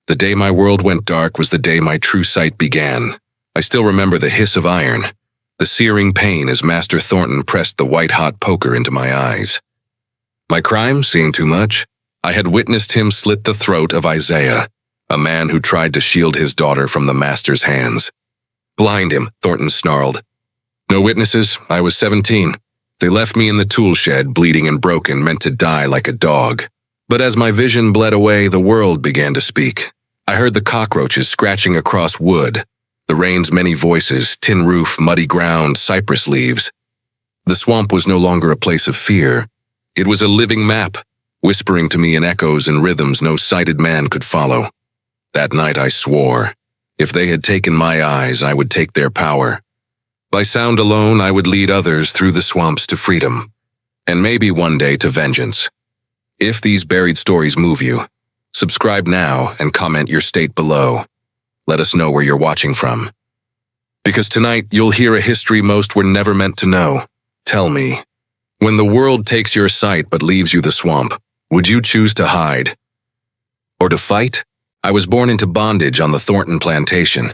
The day my world went dark was the day my true sight began. I still remember the hiss of iron, the searing pain as Master Thornton pressed the white-hot poker into my eyes. My crime, seeing too much? I had witnessed him slit the throat of Isaiah, a man who tried to shield his daughter from the Master's hands. Blind him, Thornton snarled. No witnesses. I was 17. They left me in the tool shed, bleeding and broken, meant to die like a dog. But as my vision bled away, the world began to speak. I heard the cockroaches scratching across wood, the rain's many voices, tin roof, muddy ground, cypress leaves. The swamp was no longer a place of fear. It was a living map, whispering to me in echoes and rhythms no sighted man could follow. That night I swore, if they had taken my eyes, I would take their power. By sound alone, I would lead others through the swamps to freedom, and maybe one day to vengeance. If these buried stories move you, subscribe now and comment your state below. Let us know where you're watching from. Because tonight, you'll hear a history most were never meant to know. Tell me, when the world takes your sight but leaves you the swamp, would you choose to hide? Or to fight? I was born into bondage on the Thornton plantation,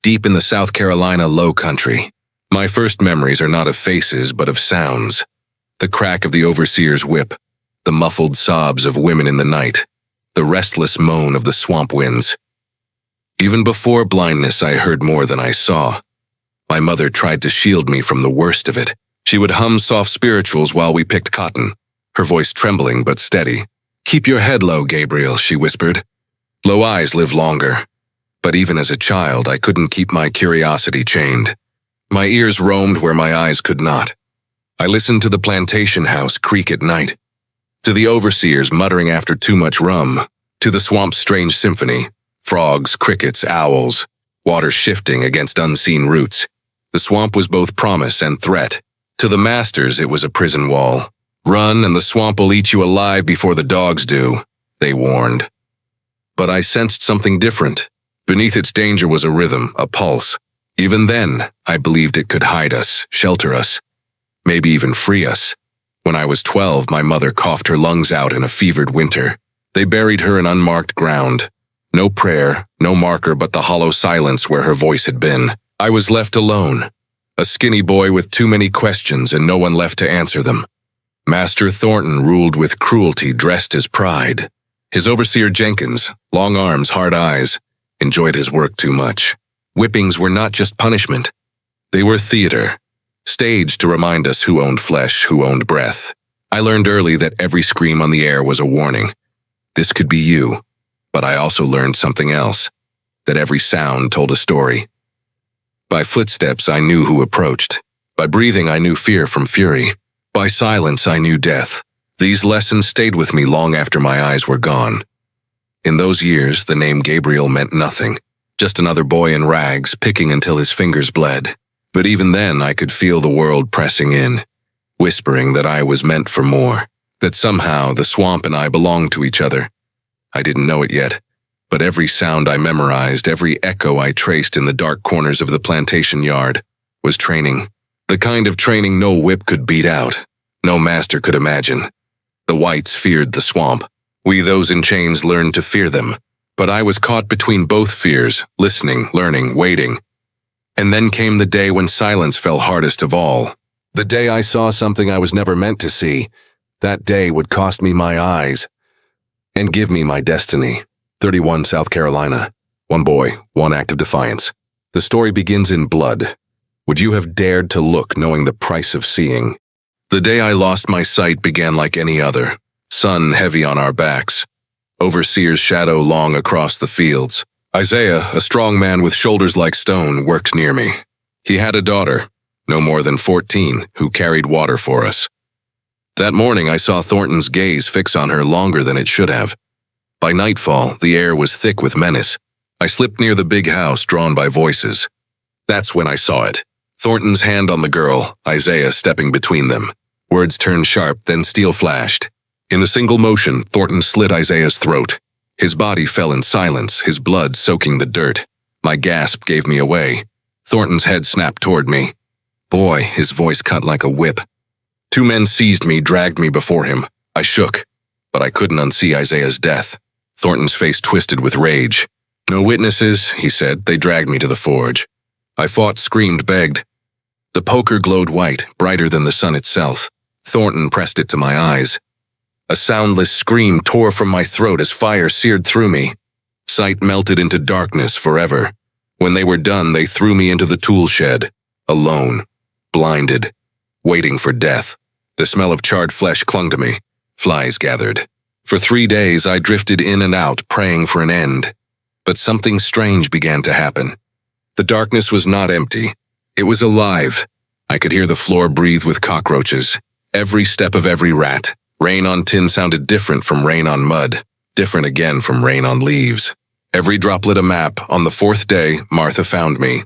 deep in the South Carolina low country. My first memories are not of faces but of sounds. The crack of the overseer's whip, the muffled sobs of women in the night, the restless moan of the swamp winds. Even before blindness, I heard more than I saw. My mother tried to shield me from the worst of it. She would hum soft spirituals while we picked cotton, her voice trembling but steady. Keep your head low, Gabriel, she whispered. Low eyes live longer. But even as a child, I couldn't keep my curiosity chained. My ears roamed where my eyes could not. I listened to the plantation house creak at night, to the overseers muttering after too much rum, to the swamp's strange symphony, frogs, crickets, owls, water shifting against unseen roots. The swamp was both promise and threat. To the masters, it was a prison wall. Run and the swamp will eat you alive before the dogs do, they warned. But I sensed something different. Beneath its danger was a rhythm, a pulse. Even then, I believed it could hide us, shelter us, maybe even free us. When I was 12, my mother coughed her lungs out in a fevered winter. They buried her in unmarked ground. No prayer, no marker but the hollow silence where her voice had been. I was left alone, a skinny boy with too many questions and no one left to answer them. Master Thornton ruled with cruelty dressed as pride. His overseer Jenkins, long arms, hard eyes, enjoyed his work too much. Whippings were not just punishment. They were theater, staged to remind us who owned flesh, who owned breath. I learned early that every scream on the air was a warning. This could be you. But I also learned something else, that every sound told a story. By footsteps, I knew who approached. By breathing, I knew fear from fury. By silence, I knew death. These lessons stayed with me long after my eyes were gone. In those years, the name Gabriel meant nothing. Just another boy in rags, picking until his fingers bled. But even then, I could feel the world pressing in, whispering that I was meant for more, that somehow the swamp and I belonged to each other. I didn't know it yet, but every sound I memorized, every echo I traced in the dark corners of the plantation yard, was training. The kind of training no whip could beat out, no master could imagine. The whites feared the swamp. We, those in chains, learned to fear them. But I was caught between both fears, listening, learning, waiting. And then came the day when silence fell hardest of all. The day I saw something I was never meant to see. That day would cost me my eyes and give me my destiny. 31 South Carolina. One boy, one act of defiance. The story begins in blood. Would you have dared to look knowing the price of seeing? The day I lost my sight began like any other. Sun heavy on our backs. Overseer's shadow long across the fields. Isaiah, a strong man with shoulders like stone, worked near me. He had a daughter, no more than 14, who carried water for us. That morning I saw Thornton's gaze fix on her longer than it should have. By nightfall, the air was thick with menace. I slipped near the big house drawn by voices. That's when I saw it. Thornton's hand on the girl, Isaiah stepping between them. Words turned sharp, then steel flashed. In a single motion, Thornton slit Isaiah's throat. His body fell in silence, his blood soaking the dirt. My gasp gave me away. Thornton's head snapped toward me. Boy, his voice cut like a whip. Two men seized me, dragged me before him. I shook, but I couldn't unsee Isaiah's death. Thornton's face twisted with rage. "No witnesses," he said. "They dragged me to the forge." I fought, screamed, begged. The poker glowed white, brighter than the sun itself. Thornton pressed it to my eyes. A soundless scream tore from my throat as fire seared through me. Sight melted into darkness forever. When they were done, they threw me into the tool shed, alone, blinded, waiting for death. The smell of charred flesh clung to me. Flies gathered. For 3 days, I drifted in and out, praying for an end. But something strange began to happen. The darkness was not empty. It was alive. I could hear the floor breathe with cockroaches. Every step of every rat. Rain on tin sounded different from rain on mud, different again from rain on leaves. Every droplet a map. On the 4th day, Martha found me.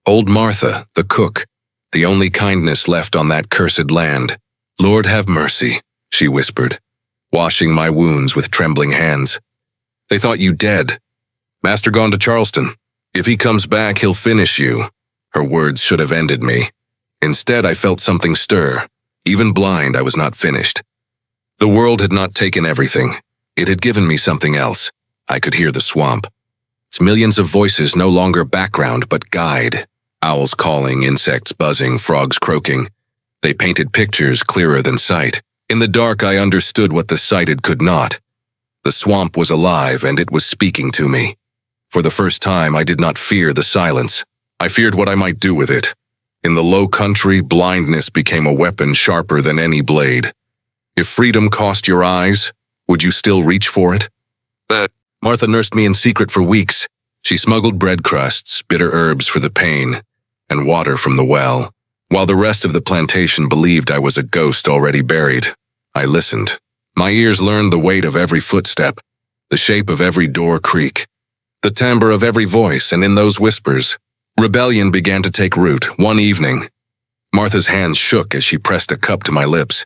Old Martha, the cook, the only kindness left on that cursed land. "Lord have mercy," she whispered, washing my wounds with trembling hands. "They thought you dead. Master gone to Charleston. If he comes back, he'll finish you." Her words should have ended me. Instead, I felt something stir. Even blind, I was not finished. The world had not taken everything. It had given me something else. I could hear the swamp. Its millions of voices no longer background but guide. Owls calling, insects buzzing, frogs croaking. They painted pictures clearer than sight. In the dark, I understood what the sighted could not. The swamp was alive, and it was speaking to me. For the first time, I did not fear the silence. I feared what I might do with it. In the low country, blindness became a weapon sharper than any blade. If freedom cost your eyes, would you still reach for it? Martha nursed me in secret for weeks. She smuggled bread crusts, bitter herbs for the pain, and water from the well. While the rest of the plantation believed I was a ghost already buried, I listened. My ears learned the weight of every footstep, the shape of every door creak, the timbre of every voice, and in those whispers, rebellion began to take root. One evening, Martha's hands shook as she pressed a cup to my lips.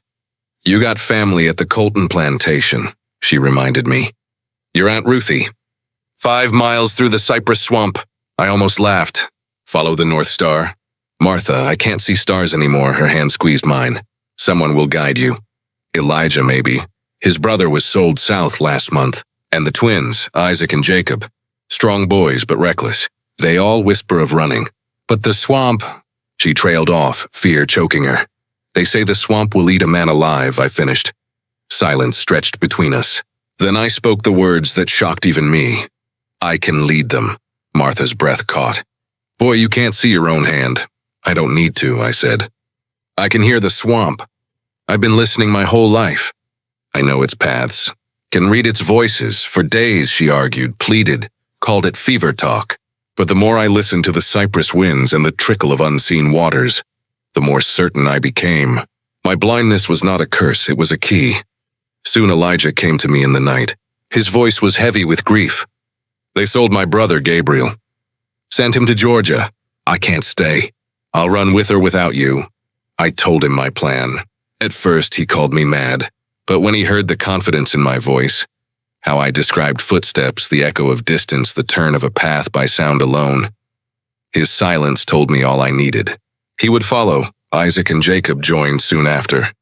"You got family at the Colton plantation," she reminded me. "Your Aunt Ruthie. 5 miles through the cypress swamp." I almost laughed. "Follow the North Star." "Martha, I can't see stars anymore." Her hand squeezed mine. "Someone will guide you. Elijah, maybe. His brother was sold south last month. And the twins, Isaac and Jacob. Strong boys, but reckless. They all whisper of running. But the swamp..." She trailed off, fear choking her. "They say the swamp will eat a man alive," I finished. Silence stretched between us. Then I spoke the words that shocked even me. "I can lead them." Martha's breath caught. "Boy, you can't see your own hand." "I don't need to," I said. "I can hear the swamp. I've been listening my whole life. I know its paths. Can read its voices. For days," she argued, pleaded, called it fever talk. But the more I listened to the cypress winds and the trickle of unseen waters, the more certain I became. My blindness was not a curse, it was a key. Soon Elijah came to me in the night. His voice was heavy with grief. "They sold my brother, Gabriel. Sent him to Georgia. I can't stay. I'll run with or without you." I told him my plan. At first, he called me mad. But when he heard the confidence in my voice, how I described footsteps, the echo of distance, the turn of a path by sound alone, his silence told me all I needed. He would follow. Isaac and Jacob joined soon after.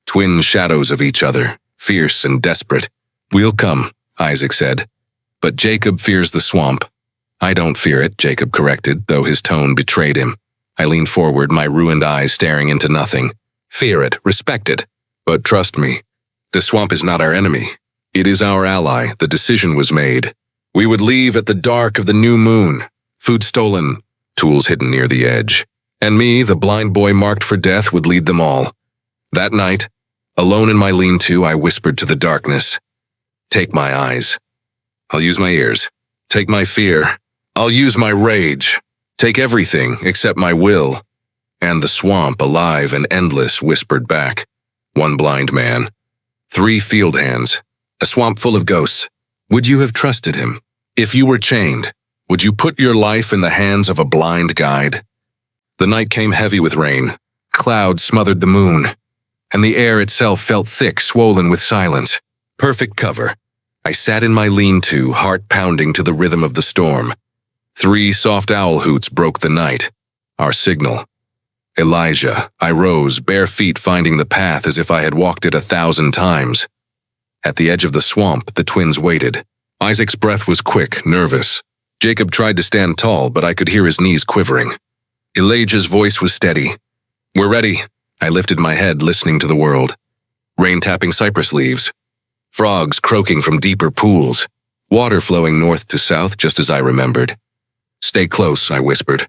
Twin shadows of each other, fierce and desperate. "We'll come," Isaac said. "But Jacob fears the swamp." "I don't fear it," Jacob corrected, though his tone betrayed him. I leaned forward, my ruined eyes staring into nothing. "Fear it, respect it. But trust me, the swamp is not our enemy. It is our ally. The decision was made. We would leave at the dark of the new moon. Food stolen, tools hidden near the edge. And me, the blind boy marked for death, would lead them all. That night, alone in my lean-to, I whispered to the darkness, "Take my eyes. I'll use my ears. Take my fear. I'll use my rage. Take everything except my will." And the swamp, alive and endless, whispered back. One blind man. 3 field hands. A swamp full of ghosts. Would you have trusted him? If you were chained, would you put your life in the hands of a blind guide? The night came heavy with rain. Clouds smothered the moon, and the air itself felt thick, swollen with silence. Perfect cover. I sat in my lean-to, heart pounding to the rhythm of the storm. 3 soft owl hoots broke the night. Our signal. Elijah. I rose, bare feet finding the path as if I had walked it 1,000 times. At the edge of the swamp, the twins waited. Isaac's breath was quick, nervous. Jacob tried to stand tall, but I could hear his knees quivering. Elijah's voice was steady. "We're ready." I lifted my head, listening to the world. Rain tapping cypress leaves. Frogs croaking from deeper pools. Water flowing north to south, just as I remembered. "Stay close," I whispered.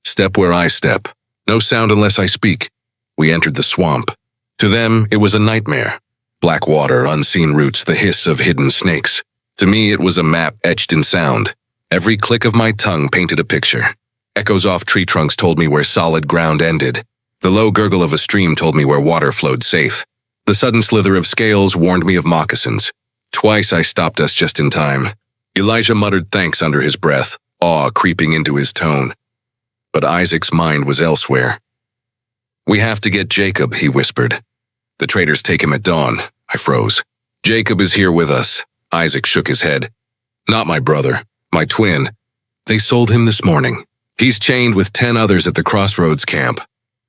"Step where I step. No sound unless I speak." We entered the swamp. To them, it was a nightmare. Black water, unseen roots, the hiss of hidden snakes. To me, it was a map etched in sound. Every click of my tongue painted a picture. Echoes off tree trunks told me where solid ground ended. The low gurgle of a stream told me where water flowed safe. The sudden slither of scales warned me of moccasins. Twice I stopped us just in time. Elijah muttered thanks under his breath, awe creeping into his tone. But Isaac's mind was elsewhere. "We have to get Jacob," he whispered. "The traders take him at dawn." I froze. "Jacob is here with us." Isaac shook his head. "Not my brother, my twin. They sold him this morning. He's chained with 10 others at the crossroads camp."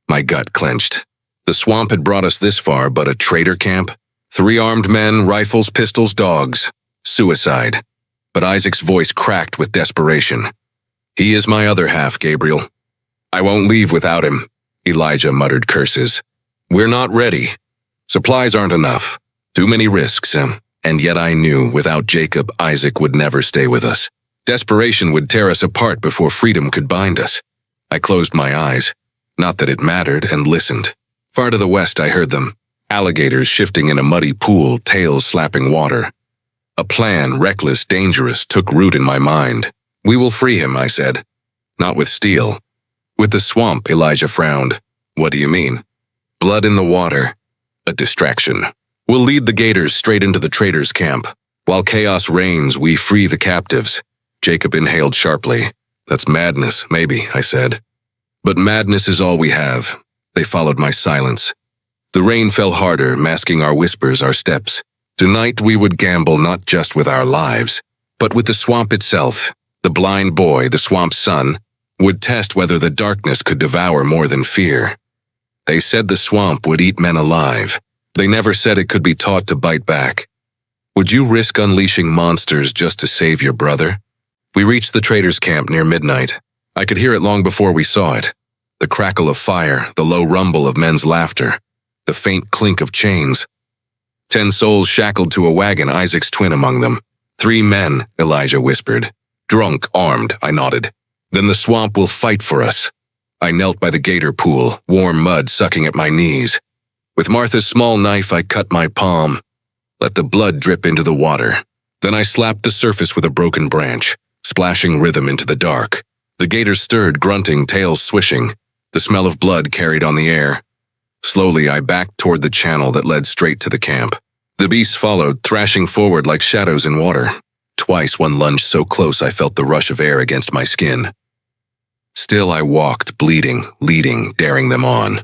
My gut clenched. The swamp had brought us this far, but a trader camp? 3 armed men, rifles, pistols, dogs. Suicide. But Isaac's voice cracked with desperation. "He is my other half, Gabriel. I won't leave without him." Elijah muttered curses. "We're not ready. Supplies aren't enough. Too many risks, and yet I knew without Jacob, Isaac would never stay with us. Desperation would tear us apart before freedom could bind us. I closed my eyes, not that it mattered, and listened. Far to the west I heard them, alligators shifting in a muddy pool, tails slapping water. A plan, reckless, dangerous, took root in my mind. "We will free him," I said. "Not with steel." "With the swamp," Elijah frowned. "What do you mean?" "Blood in the water. A distraction. We'll lead the gators straight into the traders' camp. While chaos reigns, we free the captives." Jacob inhaled sharply. "That's madness, maybe," I said. "But madness is all we have." They followed my silence. The rain fell harder, masking our whispers, our steps. Tonight we would gamble not just with our lives, but with the swamp itself. The blind boy, the swamp's son, would test whether the darkness could devour more than fear. They said the swamp would eat men alive. They never said it could be taught to bite back. Would you risk unleashing monsters just to save your brother? We reached the traders' camp near midnight. I could hear it long before we saw it. The crackle of fire, the low rumble of men's laughter, the faint clink of chains. 10 souls shackled to a wagon, Isaac's twin among them. 3 men, Elijah whispered. "Drunk, armed," I nodded. "Then the swamp will fight for us." I knelt by the gator pool, warm mud sucking at my knees. With Martha's small knife, I cut my palm. Let the blood drip into the water. Then I slapped the surface with a broken branch, splashing rhythm into the dark. The gators stirred, grunting, tails swishing. The smell of blood carried on the air. Slowly, I backed toward the channel that led straight to the camp. The beasts followed, thrashing forward like shadows in water. Twice one lunged so close I felt the rush of air against my skin. Still I walked, bleeding, leading, daring them on.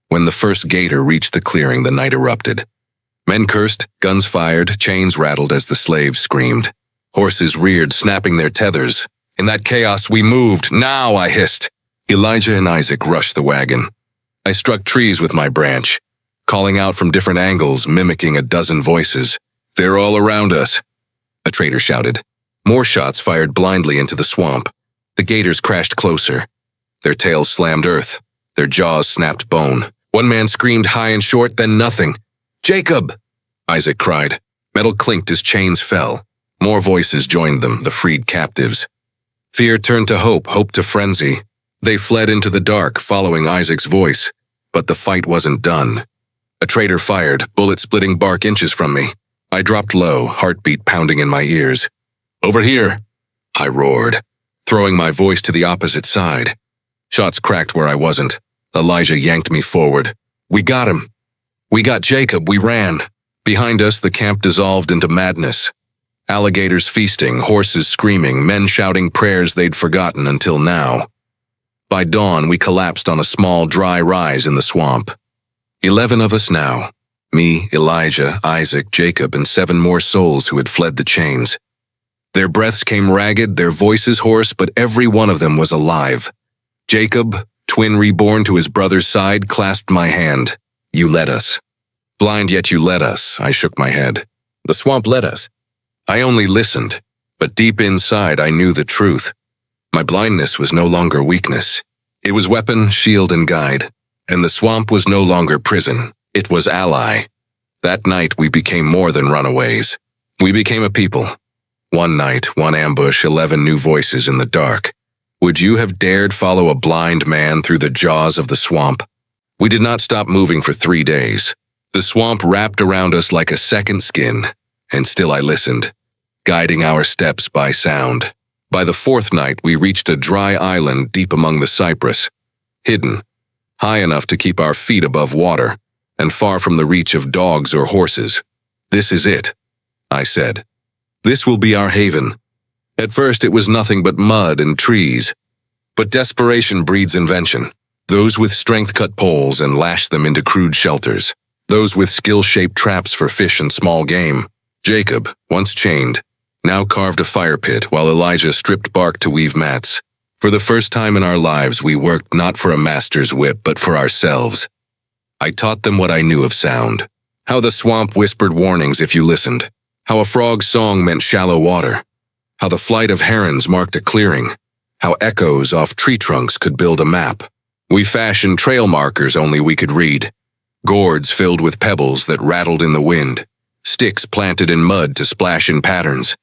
When the first gator reached the clearing, the night erupted. Men cursed, guns fired, chains rattled as the slaves screamed. Horses reared, snapping their tethers. In that chaos we moved. "Now!" I hissed. Elijah and Isaac rushed the wagon. I struck trees with my branch, calling out from different angles, mimicking a dozen voices. "They're all around us," a trader shouted. More shots fired blindly into the swamp. The gators crashed closer. Their tails slammed earth. Their jaws snapped bone. One man screamed high and short, then nothing. "Jacob!" Isaac cried. Metal clinked as chains fell. More voices joined them, the freed captives. Fear turned to hope, hope to frenzy. They fled into the dark, following Isaac's voice. But the fight wasn't done. A trader fired, bullet splitting bark inches from me. I dropped low, heartbeat pounding in my ears. "Over here!" I roared, throwing my voice to the opposite side. Shots cracked where I wasn't. Elijah yanked me forward. "We got him. We got Jacob, we ran." Behind us, the camp dissolved into madness. Alligators feasting, horses screaming, men shouting prayers they'd forgotten until now. By dawn, we collapsed on a small, dry rise in the swamp. 11 of us now. Me, Elijah, Isaac, Jacob, and 7 more souls who had fled the chains. Their breaths came ragged, their voices hoarse, but every one of them was alive. Jacob, twin reborn to his brother's side, clasped my hand. "You led us." "Blind, yet you led us," I shook my head. "The swamp led us." I only listened. But deep inside, I knew the truth. My blindness was no longer weakness. It was weapon, shield, and guide. And the swamp was no longer prison. It was ally. That night, we became more than runaways. We became a people. One night, one ambush, 11 new voices in the dark. Would you have dared follow a blind man through the jaws of the swamp? We did not stop moving for 3 days. The swamp wrapped around us like a second skin, and still I listened, guiding our steps by sound. By the 4th night, we reached a dry island deep among the cypress, hidden, high enough to keep our feet above water, and far from the reach of dogs or horses. This is it, I said. This will be our haven. At first, it was nothing but mud and trees. But desperation breeds invention. Those with strength cut poles and lash them into crude shelters. Those with skill shaped traps for fish and small game. Jacob, once chained, now carved a fire pit while Elijah stripped bark to weave mats. For the first time in our lives, we worked not for a master's whip, but for ourselves. I taught them what I knew of sound. How the swamp whispered warnings if you listened. How a frog's song meant shallow water. How the flight of herons marked a clearing. How echoes off tree trunks could build a map. We fashioned trail markers only we could read. Gourds filled with pebbles that rattled in the wind. Sticks planted in mud to splash in patterns.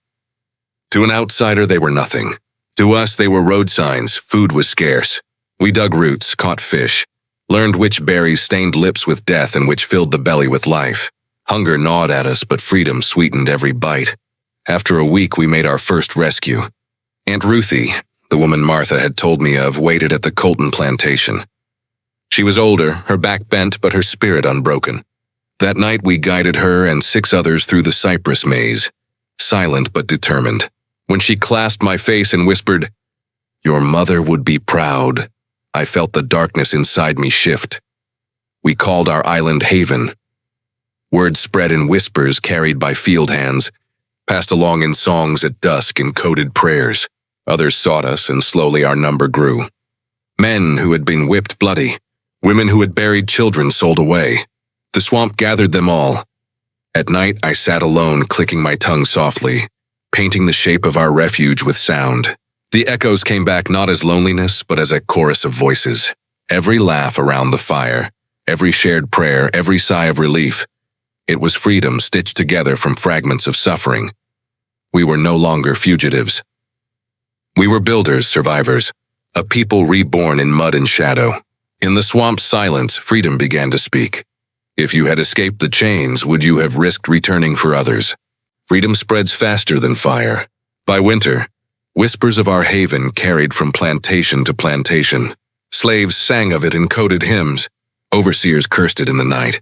To an outsider, they were nothing. To us, they were road signs. Food was scarce. We dug roots, caught fish, learned which berries stained lips with death and which filled the belly with life. Hunger gnawed at us, but freedom sweetened every bite. After a week, we made our first rescue. Aunt Ruthie, the woman Martha had told me of, waited at the Colton plantation. She was older, her back bent, but her spirit unbroken. That night, we guided her and 6 others through the cypress maze, silent but determined. When she clasped my face and whispered, "Your mother would be proud," I felt the darkness inside me shift. We called our island Haven. Word spread in whispers carried by field hands, passed along in songs at dusk in coded prayers. Others sought us, and slowly our number grew. Men who had been whipped bloody, women who had buried children sold away. The swamp gathered them all. At night, I sat alone, clicking my tongue softly, painting the shape of our refuge with sound. The echoes came back not as loneliness, but as a chorus of voices. Every laugh around the fire, every shared prayer, every sigh of relief. It was freedom stitched together from fragments of suffering. We were no longer fugitives. We were builders, survivors, a people reborn in mud and shadow. In the swamp's silence, freedom began to speak. If you had escaped the chains, would you have risked returning for others? Freedom spreads faster than fire. By winter, whispers of our haven carried from plantation to plantation. Slaves sang of it in coded hymns. Overseers cursed it in the night.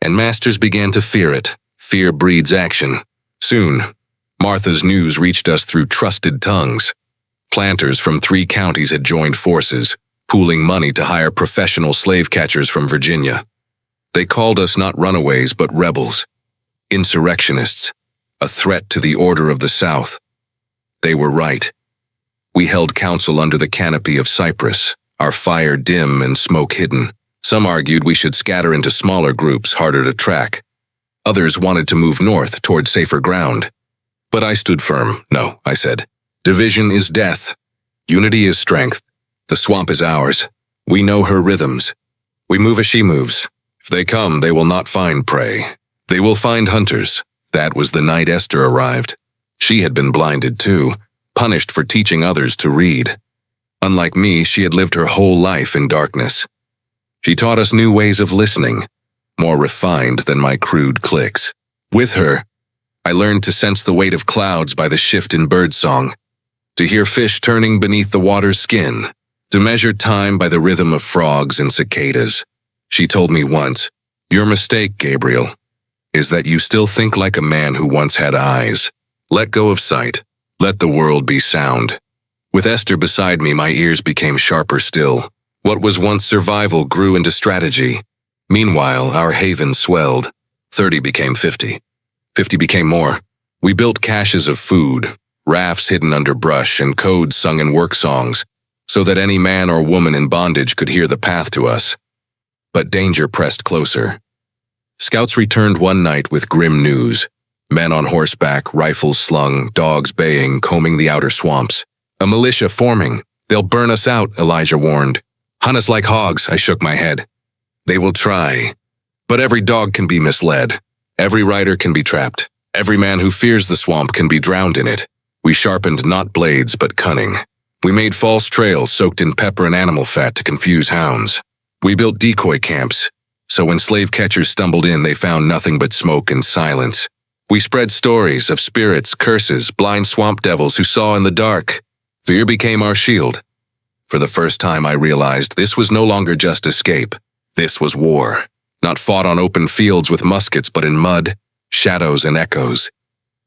And masters began to fear it. Fear breeds action. Soon, Martha's news reached us through trusted tongues. Planters from 3 counties had joined forces, pooling money to hire professional slave catchers from Virginia. They called us not runaways but rebels, insurrectionists, a threat to the order of the South. They were right. We held council under the canopy of cypress, our fire dim and smoke hidden. Some argued we should scatter into smaller groups harder to track. Others wanted to move north toward safer ground. But I stood firm. No, I said. Division is death. Unity is strength. The swamp is ours. We know her rhythms. We move as she moves. If they come, they will not find prey. They will find hunters. That was the night Esther arrived. She had been blinded too, punished for teaching others to read. Unlike me, she had lived her whole life in darkness. She taught us new ways of listening, more refined than my crude clicks. With her, I learned to sense the weight of clouds by the shift in birdsong, to hear fish turning beneath the water's skin, to measure time by the rhythm of frogs and cicadas. She told me once, "Your mistake, Gabriel, is that you still think like a man who once had eyes. Let go of sight. Let the world be sound." With Esther beside me, my ears became sharper still. What was once survival grew into strategy. Meanwhile, our haven swelled. 30 became 50. 50 became more. We built caches of food, rafts hidden under brush, and codes sung in work songs, so that any man or woman in bondage could hear the path to us. But danger pressed closer. Scouts returned one night with grim news. Men on horseback, rifles slung, dogs baying, combing the outer swamps. A militia forming. They'll burn us out, Elijah warned. Hunt us like hogs, I shook my head. They will try. But every dog can be misled. Every rider can be trapped. Every man who fears the swamp can be drowned in it. We sharpened not blades, but cunning. We made false trails soaked in pepper and animal fat to confuse hounds. We built decoy camps, so when slave catchers stumbled in, they found nothing but smoke and silence. We spread stories of spirits, curses, blind swamp devils who saw in the dark. Fear became our shield. For the first time, I realized this was no longer just escape. This was war, not fought on open fields with muskets, but in mud, shadows, and echoes.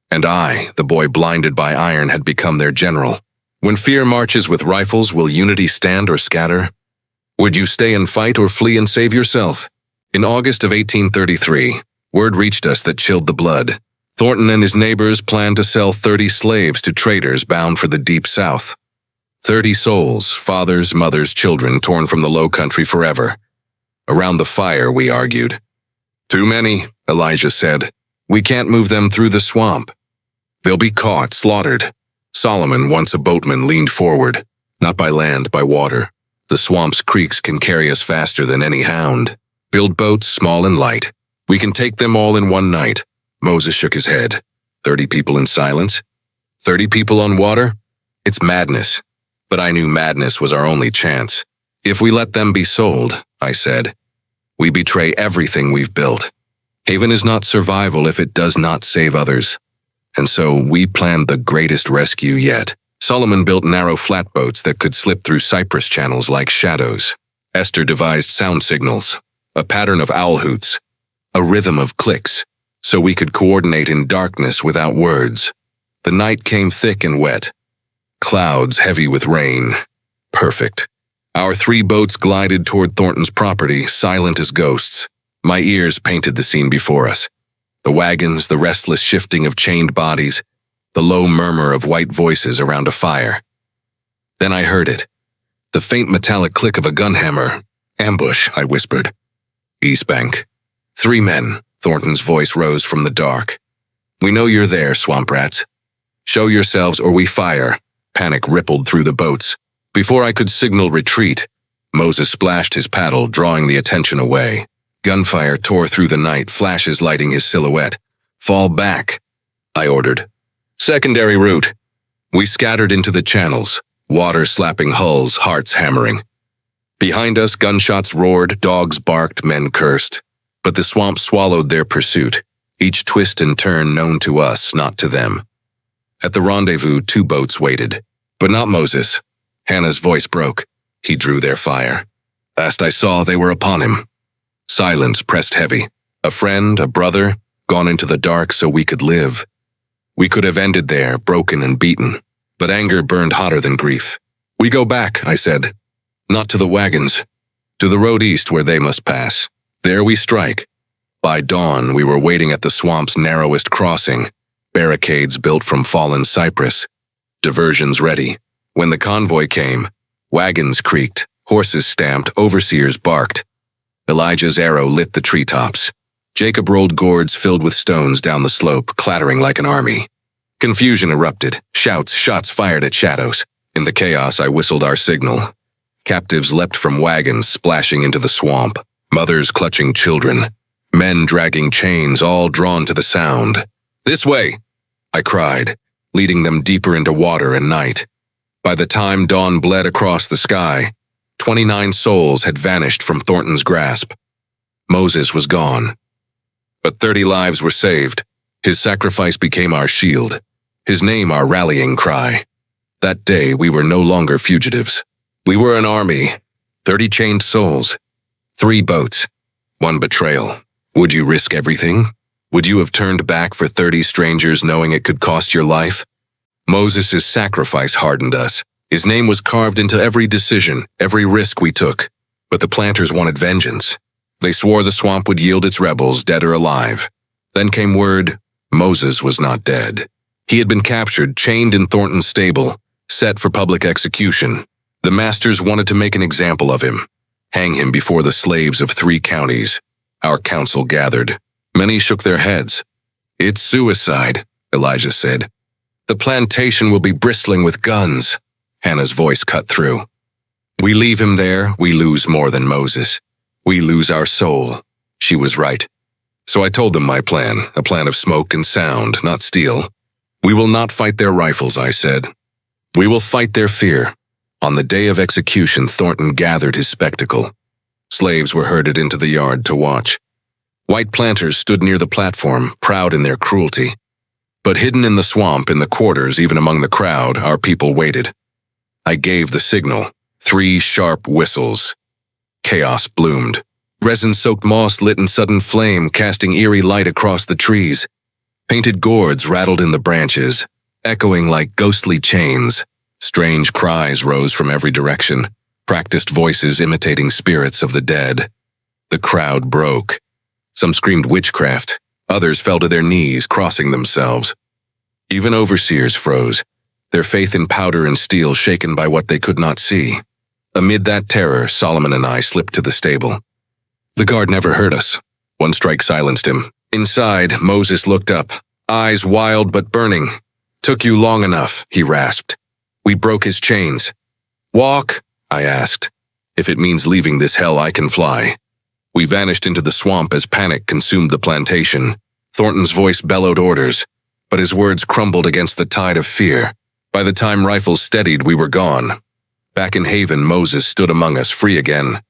And I, the boy blinded by iron, had become their general. When fear marches with rifles, will unity stand or scatter? Would you stay and fight or flee and save yourself? In August of 1833, word reached us that chilled the blood. Thornton and his neighbors planned to sell 30 slaves to traders bound for the deep south. 30 souls, fathers, mothers, children, torn from the low country forever. Around the fire, we argued. Too many, Elijah said. We can't move them through the swamp. They'll be caught, slaughtered. Solomon, once a boatman, leaned forward. Not by land, by water. The swamp's creeks can carry us faster than any hound. Build boats, small and light. We can take them all in one night. Moses shook his head. 30 people in silence? 30 people on water? It's madness. But I knew madness was our only chance. If we let them be sold, I said, we betray everything we've built. Haven is not survival if it does not save others. And so we planned the greatest rescue yet. Solomon built narrow flatboats that could slip through cypress channels like shadows. Esther devised sound signals, a pattern of owl hoots, a rhythm of clicks, so we could coordinate in darkness without words. The night came thick and wet. Clouds heavy with rain. Perfect. Our 3 boats glided toward Thornton's property, silent as ghosts. My ears painted the scene before us. The wagons, the restless shifting of chained bodies, the low murmur of white voices around a fire. Then I heard it. The faint metallic click of a gun hammer. Ambush, I whispered. East Bank. 3 men, Thornton's voice rose from the dark. We know you're there, swamp rats. Show yourselves or we fire. Panic rippled through the boats. Before I could signal retreat, Moses splashed his paddle, drawing the attention away. Gunfire tore through the night, flashes lighting his silhouette. Fall back, I ordered. Secondary route. We scattered into the channels, water slapping hulls, hearts hammering. Behind us, gunshots roared, dogs barked, men cursed. But the swamp swallowed their pursuit, each twist and turn known to us, not to them. At the rendezvous, 2 boats waited. But not Moses. Hannah's voice broke. He drew their fire. Last I saw, they were upon him. Silence pressed heavy. A friend, a brother, gone into the dark so we could live. We could have ended there, broken and beaten. But anger burned hotter than grief. We go back, I said. Not to the wagons. To the road east where they must pass. There we strike. By dawn, we were waiting at the swamp's narrowest crossing. Barricades built from fallen cypress. Diversions ready. When the convoy came, wagons creaked, horses stamped, overseers barked. Elijah's arrow lit the treetops. Jacob rolled gourds filled with stones down the slope, clattering like an army. Confusion erupted, shouts, shots fired at shadows. In the chaos, I whistled our signal. Captives leapt from wagons, splashing into the swamp. Mothers clutching children. Men dragging chains, all drawn to the sound. This way, I cried, leading them deeper into water and night. By the time dawn bled across the sky, 29 souls had vanished from Thornton's grasp. Moses was gone. But 30 lives were saved. His sacrifice became our shield, his name our rallying cry. That day we were no longer fugitives. We were an army, 30 chained souls, 3 boats, 1 betrayal. Would you risk everything? Would you have turned back for 30 strangers knowing it could cost your life? Moses' sacrifice hardened us. His name was carved into every decision, every risk we took. But the planters wanted vengeance. They swore the swamp would yield its rebels, dead or alive. Then came word, Moses was not dead. He had been captured, chained in Thornton's stable, set for public execution. The masters wanted to make an example of him, hang him before the slaves of 3 counties. Our council gathered. Many shook their heads. "It's suicide," Elijah said. "The plantation will be bristling with guns." Hannah's voice cut through. "We leave him there, we lose more than Moses. We lose our soul." She was right. So I told them my plan, a plan of smoke and sound, not steel. "We will not fight their rifles," I said. "We will fight their fear." On the day of execution, Thornton gathered his spectacle. Slaves were herded into the yard to watch. White planters stood near the platform, proud in their cruelty. But hidden in the swamp, in the quarters, even among the crowd, our people waited. I gave the signal. 3 sharp whistles. Chaos bloomed. Resin-soaked moss lit in sudden flame, casting eerie light across the trees. Painted gourds rattled in the branches, echoing like ghostly chains. Strange cries rose from every direction, practiced voices imitating spirits of the dead. The crowd broke. Some screamed witchcraft. Others fell to their knees, crossing themselves. Even overseers froze, their faith in powder and steel shaken by what they could not see. Amid that terror, Solomon and I slipped to the stable. The guard never heard us. One strike silenced him. Inside, Moses looked up, eyes wild but burning. "Took you long enough," he rasped. We broke his chains. "Walk?" I asked. "If it means leaving this hell, I can fly." We vanished into the swamp as panic consumed the plantation. Thornton's voice bellowed orders, but his words crumbled against the tide of fear. By the time rifles steadied, we were gone. Back in Haven, Moses stood among us, free again.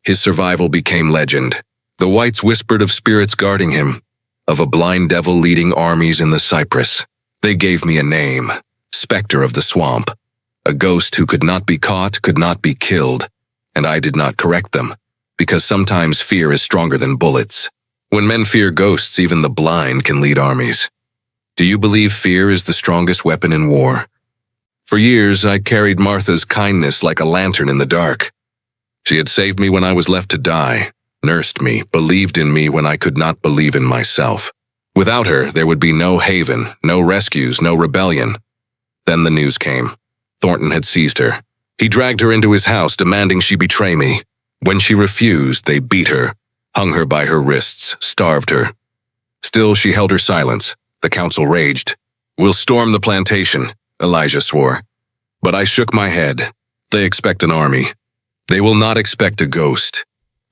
His survival became legend. The whites whispered of spirits guarding him, of a blind devil leading armies in the cypress. They gave me a name, Spectre of the Swamp, a ghost who could not be caught, could not be killed, and I did not correct them, because sometimes fear is stronger than bullets. When men fear ghosts, even the blind can lead armies. Do you believe fear is the strongest weapon in war? For years, I carried Martha's kindness like a lantern in the dark. She had saved me when I was left to die, nursed me, believed in me when I could not believe in myself. Without her, there would be no haven, no rescues, no rebellion. Then the news came. Thornton had seized her. He dragged her into his house, demanding she betray me. When she refused, they beat her, hung her by her wrists, starved her. Still, she held her silence. The council raged. "We'll storm the plantation," Elijah swore. But I shook my head. They expect an army. They will not expect a ghost.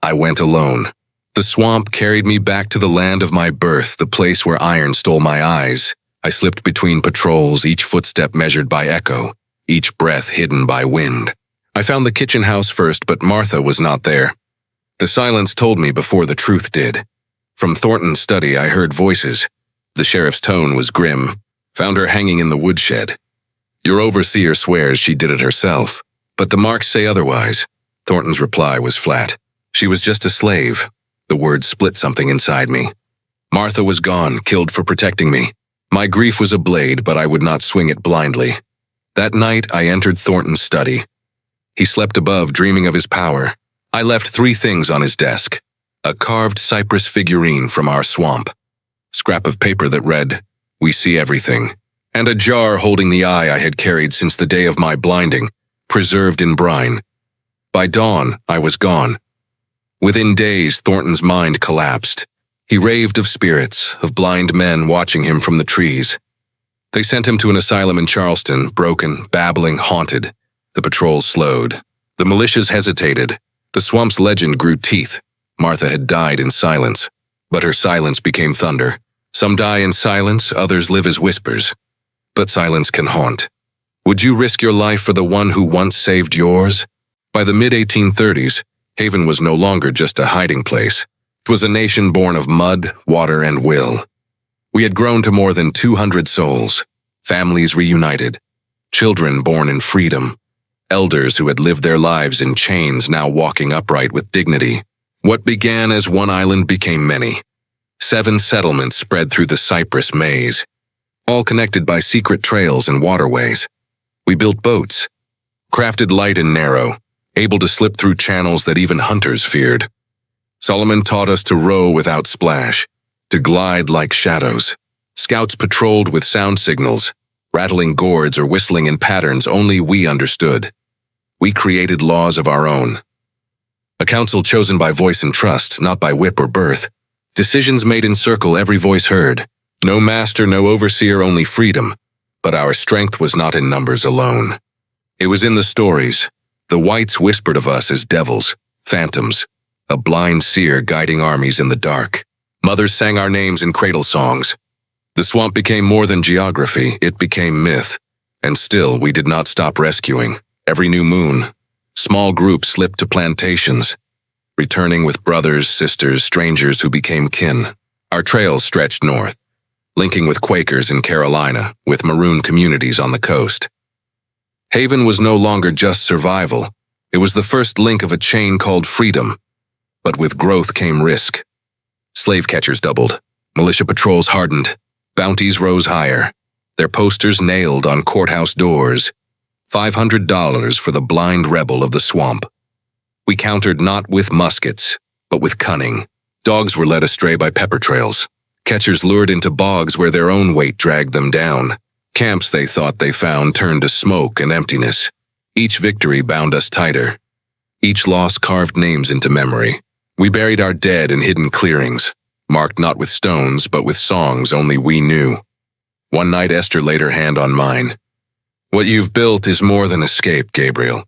I went alone. The swamp carried me back to the land of my birth, the place where iron stole my eyes. I slipped between patrols, each footstep measured by echo, each breath hidden by wind. I found the kitchen house first, but Martha was not there. The silence told me before the truth did. From Thornton's study, I heard voices. The sheriff's tone was grim. Found her hanging in the woodshed. "Your overseer swears she did it herself, but the marks say otherwise." Thornton's reply was flat. "She was just a slave." The words split something inside me. Martha was gone, killed for protecting me. My grief was a blade, but I would not swing it blindly. That night, I entered Thornton's study. He slept above, dreaming of his power. I left 3 things on his desk. A carved cypress figurine from our swamp. Scrap of paper that read, "We see everything." And a jar holding the eye I had carried since the day of my blinding, preserved in brine. By dawn, I was gone. Within days, Thornton's mind collapsed. He raved of spirits, of blind men watching him from the trees. They sent him to an asylum in Charleston, broken, babbling, haunted. The patrol slowed. The militias hesitated. The swamp's legend grew teeth. Martha had died in silence, but her silence became thunder. Some die in silence, others live as whispers. But silence can haunt. Would you risk your life for the one who once saved yours? By the mid-1830s, Haven was no longer just a hiding place. It was a nation born of mud, water, and will. We had grown to more than 200 souls, families reunited, children born in freedom, elders who had lived their lives in chains now walking upright with dignity. What began as one island became many. 7 settlements spread through the cypress maze, all connected by secret trails and waterways. We built boats, crafted light and narrow, able to slip through channels that even hunters feared. Solomon taught us to row without splash, to glide like shadows. Scouts patrolled with sound signals, rattling gourds or whistling in patterns only we understood. We created laws of our own. A council chosen by voice and trust, not by whip or birth. Decisions made in circle, every voice heard. No master, no overseer, only freedom. But our strength was not in numbers alone. It was in the stories. The whites whispered of us as devils, phantoms, a blind seer guiding armies in the dark. Mothers sang our names in cradle songs. The swamp became more than geography, it became myth. And still, we did not stop rescuing. Every new moon, small groups slipped to plantations, returning with brothers, sisters, strangers who became kin. Our trails stretched north, linking with Quakers in Carolina, with maroon communities on the coast. Haven was no longer just survival. It was the first link of a chain called freedom. But with growth came risk. Slave catchers doubled. Militia patrols hardened. Bounties rose higher. Their posters nailed on courthouse doors. $500 for the blind rebel of the swamp. We countered not with muskets, but with cunning. Dogs were led astray by pepper trails. Catchers lured into bogs where their own weight dragged them down. Camps they thought they found turned to smoke and emptiness. Each victory bound us tighter. Each loss carved names into memory. We buried our dead in hidden clearings, marked not with stones, but with songs only we knew. One night Esther laid her hand on mine. What you've built is more than escape, Gabriel.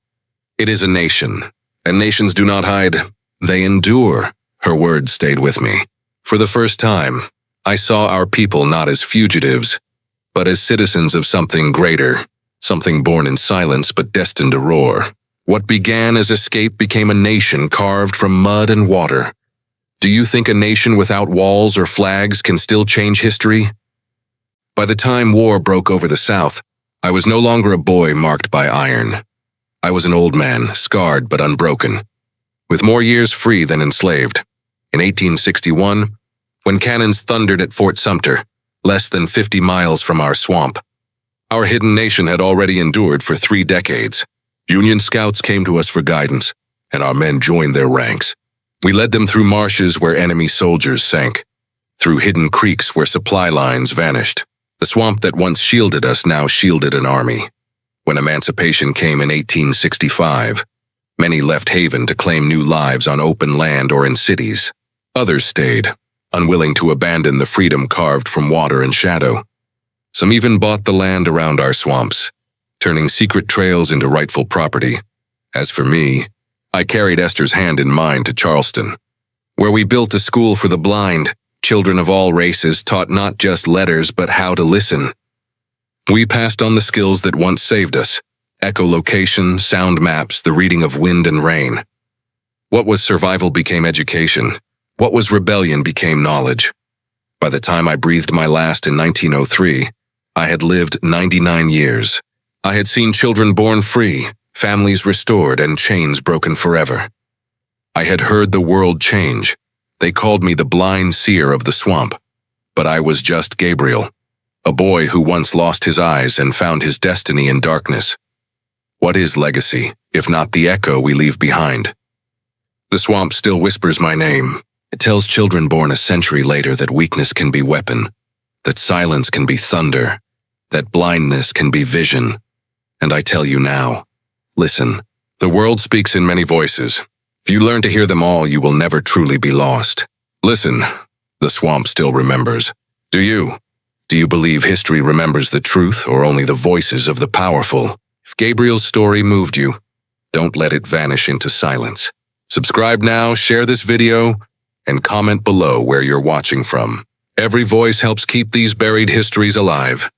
It is a nation, and nations do not hide. They endure. Her words stayed with me. For the first time, I saw our people not as fugitives, but as citizens of something greater, something born in silence but destined to roar. What began as escape became a nation carved from mud and water. Do you think a nation without walls or flags can still change history? By the time war broke over the South, I was no longer a boy marked by iron. I was an old man, scarred but unbroken, with more years free than enslaved. In 1861, when cannons thundered at Fort Sumter, less than 50 miles from our swamp, our hidden nation had already endured for 3 decades. Union scouts came to us for guidance, and our men joined their ranks. We led them through marshes where enemy soldiers sank, through hidden creeks where supply lines vanished. The swamp that once shielded us now shielded an army. When emancipation came in 1865, many left Haven to claim new lives on open land or in cities. Others stayed, unwilling to abandon the freedom carved from water and shadow. Some even bought the land around our swamps, turning secret trails into rightful property. As for me, I carried Esther's hand in mine to Charleston, where we built a school for the blind. Children of all races taught not just letters but how to listen. We passed on the skills that once saved us: echolocation, sound maps, the reading of wind and rain. What was survival became education. What was rebellion became knowledge. By the time I breathed my last in 1903, I had lived 99 years. I had seen children born free, families restored, and chains broken forever. I had heard the world change. They called me the blind seer of the swamp, but I was just Gabriel, a boy who once lost his eyes and found his destiny in darkness. What is legacy, if not the echo we leave behind? The swamp still whispers my name. It tells children born a century later that weakness can be weapon, that silence can be thunder, that blindness can be vision. And I tell you now, listen, the world speaks in many voices. If you learn to hear them all, you will never truly be lost. Listen, the swamp still remembers. Do you? Do you believe history remembers the truth or only the voices of the powerful? If Gabriel's story moved you, don't let it vanish into silence. Subscribe now, share this video, and comment below where you're watching from. Every voice helps keep these buried histories alive.